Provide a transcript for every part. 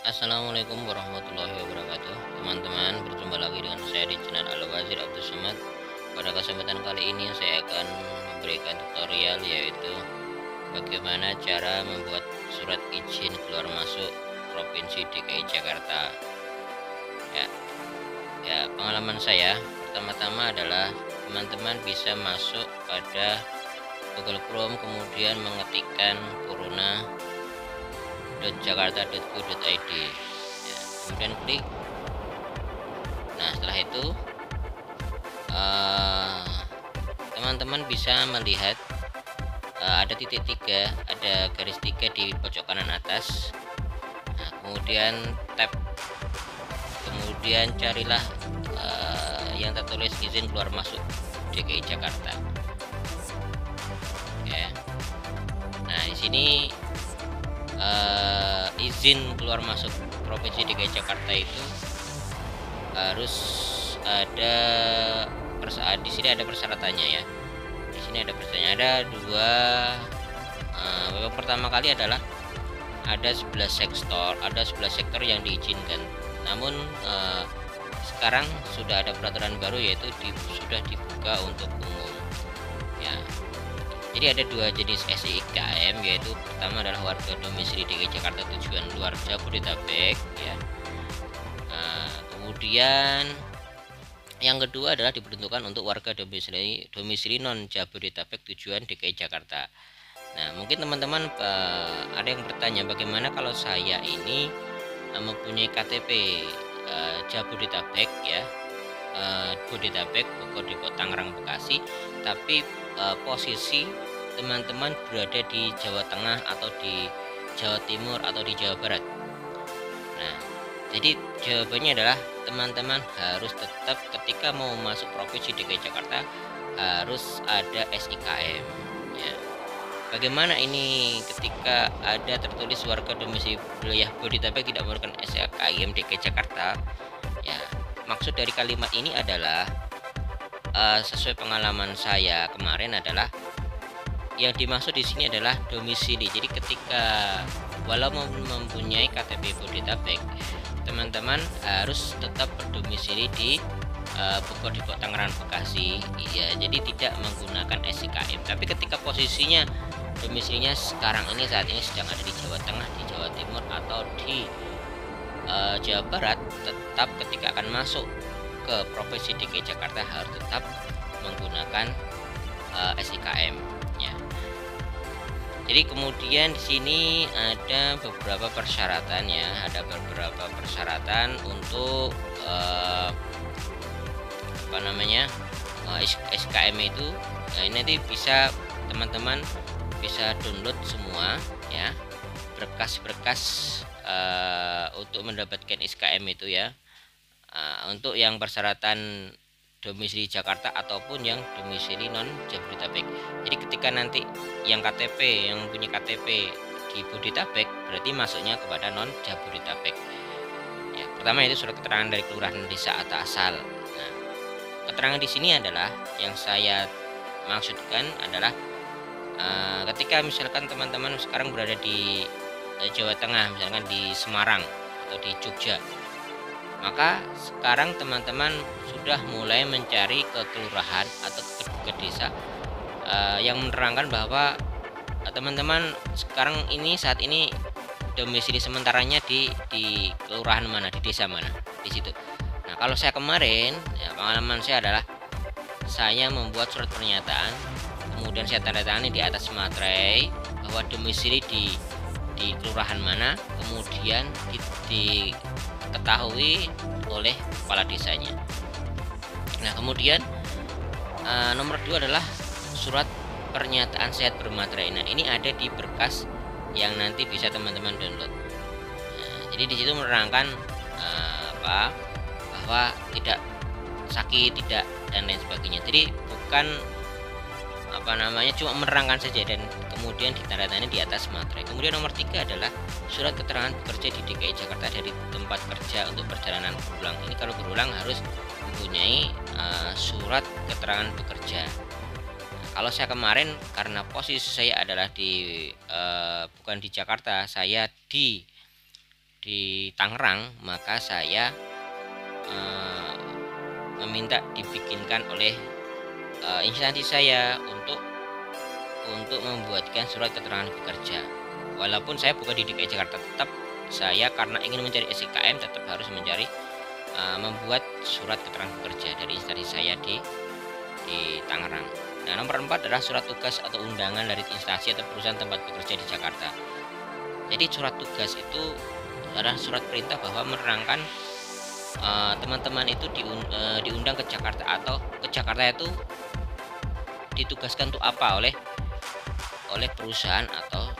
Assalamualaikum warahmatullahi wabarakatuh. Teman-teman, berjumpa lagi dengan saya di channel Al-Wazir Abdul Somad. Pada kesempatan kali ini saya akan memberikan tutorial, yaitu bagaimana cara membuat surat izin keluar masuk Provinsi DKI Jakarta. Ya, pengalaman saya pertama-tama adalah teman-teman bisa masuk pada Google Chrome, kemudian mengetikkan corona.jakarta.go.id, ya, kemudian klik. Nah, setelah itu teman-teman bisa melihat ada titik tiga, ada garis tiga di pojok kanan atas. Nah, kemudian tab, kemudian carilah yang tertulis izin keluar masuk DKI Jakarta. Ya. Nah, di sini izin keluar masuk Provinsi DKI Jakarta itu harus ada di sini ada persyaratannya, ya. Di sini ada persyaratannya, ada dua. Yang pertama kali adalah ada 11 sektor yang diizinkan. Namun sekarang sudah ada peraturan baru, yaitu sudah dibuka untuk umum, ya. Jadi ada dua jenis SIKM, yaitu pertama adalah warga domisili DKI Jakarta tujuan luar Jabodetabek, ya. Kemudian yang kedua adalah diperuntukkan untuk warga domisili non Jabodetabek tujuan DKI Jakarta. Nah, mungkin teman-teman ada yang bertanya, bagaimana kalau saya ini mempunyai KTP Jabodetabek, ya, Bodetabek, Bogor, Depok, Tangerang, Bekasi, tapi posisi teman-teman berada di Jawa Tengah atau di Jawa Timur atau di Jawa Barat. Nah, jadi jawabannya adalah teman-teman harus tetap ketika mau masuk Provinsi DKI Jakarta harus ada SIKM, ya. Bagaimana ini ketika ada tertulis warga domisili wilayah Bodetabek tidak memerlukan SIKM DKI Jakarta? Ya, maksud dari kalimat ini adalah sesuai pengalaman saya kemarin adalah yang dimaksud di sini adalah domisili. Jadi ketika walau mempunyai KTP Bodetabek, teman-teman harus tetap berdomisili di Bogor, Depok, Tangerang, Bekasi, ya. Jadi tidak menggunakan SIKM. Tapi ketika posisinya domisilinya saat ini sedang ada di Jawa Tengah, di Jawa Timur atau di Jawa Barat, tetap ketika akan masuk ke Provinsi DKI Jakarta harus tetap menggunakan SIKM, ya. Jadi kemudian di sini ada beberapa persyaratan, ya, ada beberapa persyaratan untuk SKM itu. Nah, ini nanti bisa teman-teman bisa download semua, ya, berkas-berkas untuk mendapatkan SKM itu, ya. Untuk yang persyaratan domisili Jakarta ataupun yang domisili non Jabodetabek. Jadi ketika nanti yang punya KTP di Bodetabek berarti masuknya kepada non Jabodetabek. Ya, pertama itu surat keterangan dari kelurahan desa atau asal. Nah, keterangan di sini adalah yang saya maksudkan adalah ketika misalkan teman-teman sekarang berada di Jawa Tengah, misalkan di Semarang atau di Jogja, maka sekarang teman-teman sudah mulai mencari ke kelurahan atau ke desa yang menerangkan bahwa teman-teman saat ini domisili sementaranya di kelurahan mana, di desa mana, di situ. Nah, kalau saya kemarin, ya, pengalaman saya adalah saya membuat surat pernyataan, kemudian saya tanda tangani di atas materai bahwa domisili di kelurahan mana, kemudian diketahui oleh kepala desanya. Nah, kemudian nomor 2 adalah surat pernyataan sehat bermaterai. Nah, ini ada di berkas yang nanti bisa teman-teman download. Nah, jadi di situ menerangkan bahwa tidak sakit, tidak, dan lain sebagainya. Jadi bukan cuma menerangkan saja dan kemudian ditandatangani di atas materai. Kemudian nomor 3 adalah surat keterangan bekerja di DKI Jakarta dari tempat kerja untuk perjalanan berulang. Ini kalau berulang harus mempunyai surat keterangan bekerja. Nah, kalau saya kemarin karena posisi saya adalah bukan di Jakarta, saya di di Tangerang, maka saya meminta dibikinkan oleh instansi saya untuk membuatkan surat keterangan bekerja. Walaupun saya bukan di DKI Jakarta, tetap saya karena ingin mencari SIKM tetap harus membuat surat keterangan bekerja dari instansi saya di Tangerang. Nah, nomor 4 adalah surat tugas atau undangan dari instansi atau perusahaan tempat bekerja di Jakarta. Jadi surat tugas itu adalah surat perintah bahwa menerangkan teman-teman itu diundang ke Jakarta, atau ke Jakarta itu ditugaskan untuk apa oleh perusahaan atau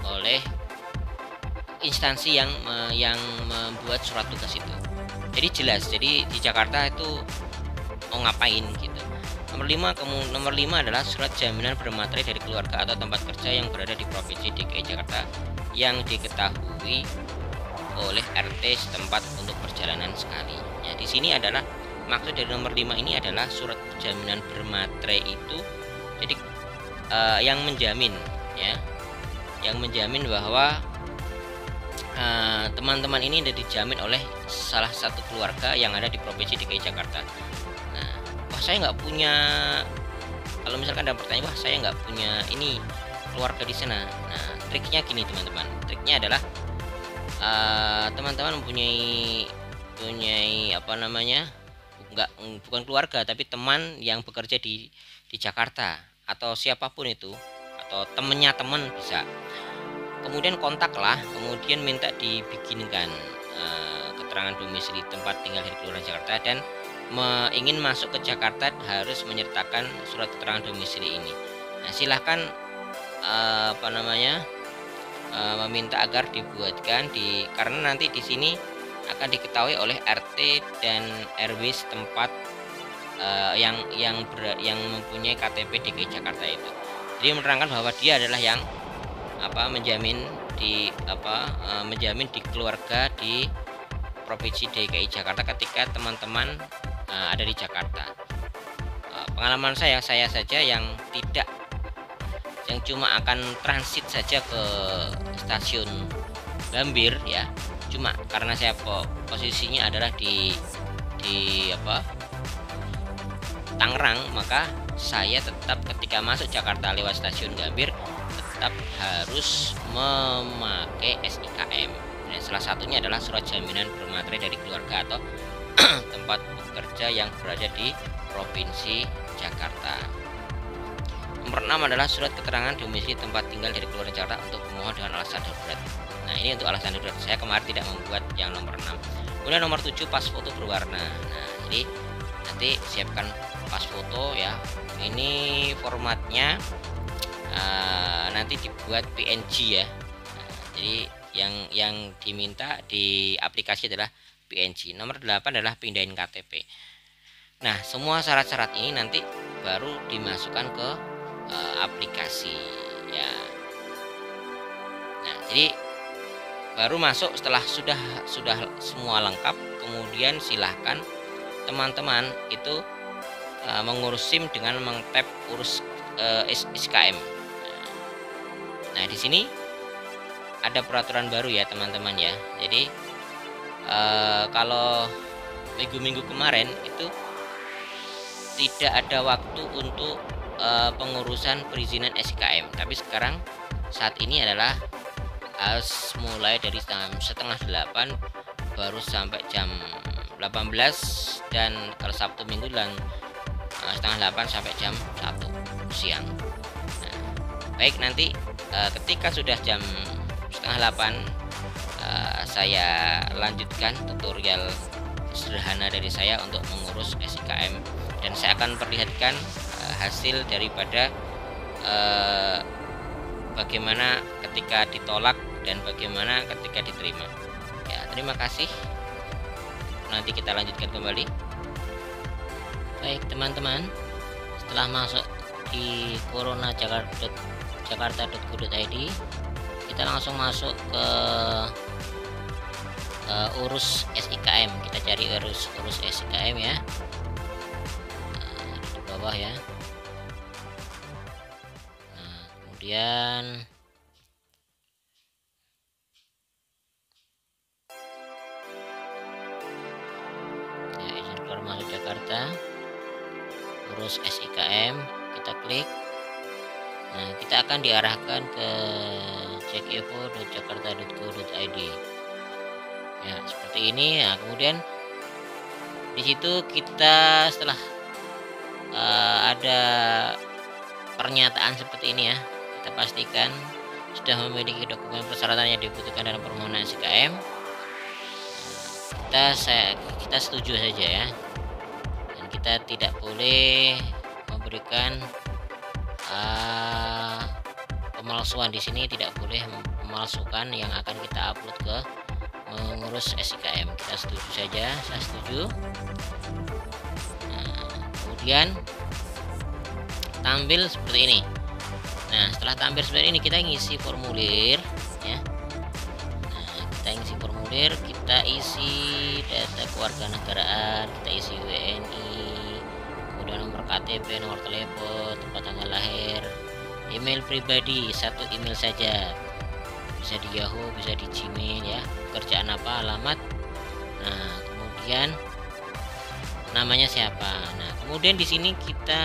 oleh instansi yang membuat surat tugas itu. Jadi jelas, jadi di Jakarta itu mau ngapain gitu. Nomor 5 adalah surat jaminan bermaterai dari keluarga atau tempat kerja yang berada di Provinsi DKI Jakarta yang diketahui oleh RT setempat untuk perjalanan sekali. Ya, di sini adalah maksud dari nomor 5 ini adalah surat jaminan bermaterai itu jadi yang menjamin ya, yang menjamin bahwa teman-teman ini sudah dijamin oleh salah satu keluarga yang ada di Provinsi DKI Jakarta. Nah, wah saya nggak punya, kalau misalkan ada pertanyaan, wah saya nggak punya ini keluarga di sana. Nah, triknya gini teman-teman, triknya adalah teman-teman mempunyai bukan keluarga tapi teman yang bekerja di Jakarta atau siapapun itu, atau temennya teman bisa. Kemudian kontaklah, kemudian minta dibikinkan keterangan domisili tempat tinggal di Kelurahan Jakarta, dan ingin masuk ke Jakarta harus menyertakan surat keterangan domisili ini. Nah, silahkan meminta agar dibuatkan karena nanti di sini akan diketahui oleh RT dan RW setempat yang mempunyai KTP DKI Jakarta itu. Jadi menerangkan bahwa dia adalah yang menjamin di keluarga di Provinsi DKI Jakarta ketika teman-teman ada di Jakarta. Pengalaman saya saja yang cuma akan transit saja ke stasiun Gambir ya, cuma karena saya posisinya adalah di Tangerang, maka saya tetap ketika masuk Jakarta lewat stasiun Gambir tetap harus memakai SIKM. Dan salah satunya adalah surat jaminan bermaterai dari keluarga atau tempat bekerja yang berada di Provinsi Jakarta. Nomor 6 adalah surat keterangan domisili tempat tinggal dari Kelurahan Jakarta untuk pemohon dengan alasan darurat. Nah, ini untuk alasan darurat. Saya kemarin tidak membuat yang nomor 6. Kemudian nomor 7 pas foto berwarna. Nah, jadi nanti siapkan pas foto ya. Ini formatnya nanti dibuat PNG ya. Nah, jadi yang diminta di aplikasi adalah PNG. Nomor 8 adalah pindahin KTP. Nah, semua syarat-syarat ini nanti baru dimasukkan ke aplikasi ya. Nah, jadi baru masuk setelah sudah semua lengkap, kemudian silahkan teman-teman itu mengurus SIM dengan mengtap urus SIKM. Nah, di sini ada peraturan baru ya teman-teman ya. Jadi kalau minggu-minggu kemarin itu tidak ada waktu untuk pengurusan perizinan SIKM, tapi sekarang saat ini adalah harus mulai dari setengah 8 baru sampai jam 18, dan kalau Sabtu Minggu dan setengah 8 sampai jam 1 siang. Nah, baik, nanti ketika sudah jam setengah 8 saya lanjutkan tutorial sederhana dari saya untuk mengurus SIKM, dan saya akan perlihatkan hasil daripada bagaimana ketika ditolak dan bagaimana ketika diterima ya. Terima kasih, nanti kita lanjutkan kembali. Baik teman-teman, setelah masuk di corona-jakarta.go.id, kita langsung masuk ke urus SIKM. Kita cari urus SIKM ya, di bawah ya. Nah, kemudian masuk Jakarta, urus SIKM, kita klik. Nah, kita akan diarahkan ke cekevo.jakarta.go.id. Ya, seperti ini. Nah, kemudian di situ kita setelah ada pernyataan seperti ini ya, kita pastikan sudah memiliki dokumen persyaratan yang dibutuhkan dalam permohonan SIKM. Kita setuju saja ya, dan kita tidak boleh memberikan pemalsuan. Di sini tidak boleh memalsukan yang akan kita upload ke mengurus SIKM. Kita setuju saja, saya setuju. Nah, kemudian tampil seperti ini. Nah, setelah tampil seperti ini, kita ngisi formulir ya. Nah, kita ngisi formulir, kita isi data kewarganegaraan, kita isi WNI, kemudian nomor KTP, nomor telepon, tempat tanggal lahir, email pribadi, satu email saja, bisa di Yahoo, bisa di Gmail ya, kerjaan apa, alamat. Nah, kemudian namanya siapa. Nah, kemudian di sini kita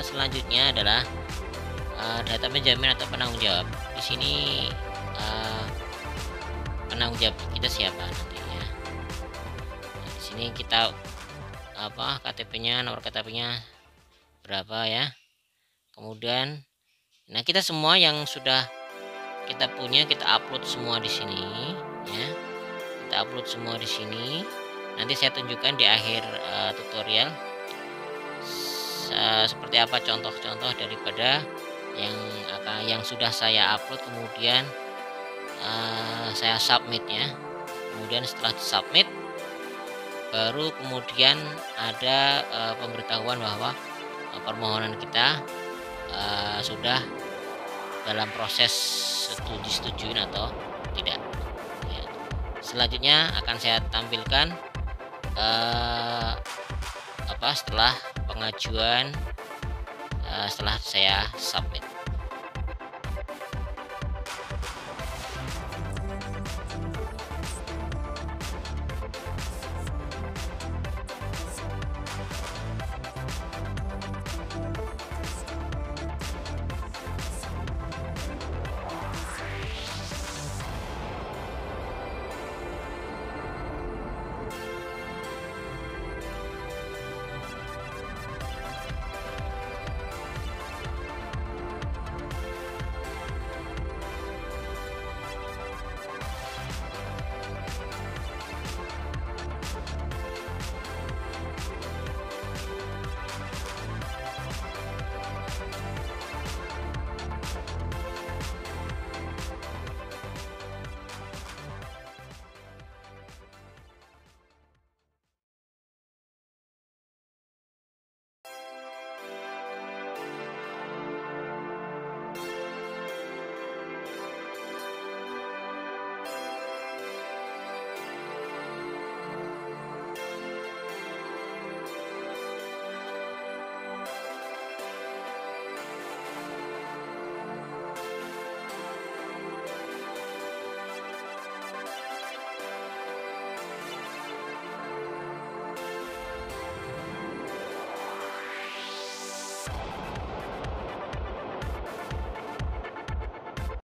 selanjutnya adalah data penjamin atau penanggung jawab. Di sini penanggung jawab kita siapa nantinya. Nah, di sini kita KTP-nya, nomor KTP-nya berapa ya. Kemudian nah, kita semua yang sudah kita punya kita upload semua di sini ya. Kita upload semua di sini. Nanti saya tunjukkan di akhir tutorial seperti apa contoh-contoh daripada yang sudah saya upload, kemudian saya submit ya. Kemudian setelah submit, baru kemudian ada pemberitahuan bahwa permohonan kita sudah dalam proses disetujuin atau tidak ya. Selanjutnya akan saya tampilkan setelah pengajuan, setelah saya submit.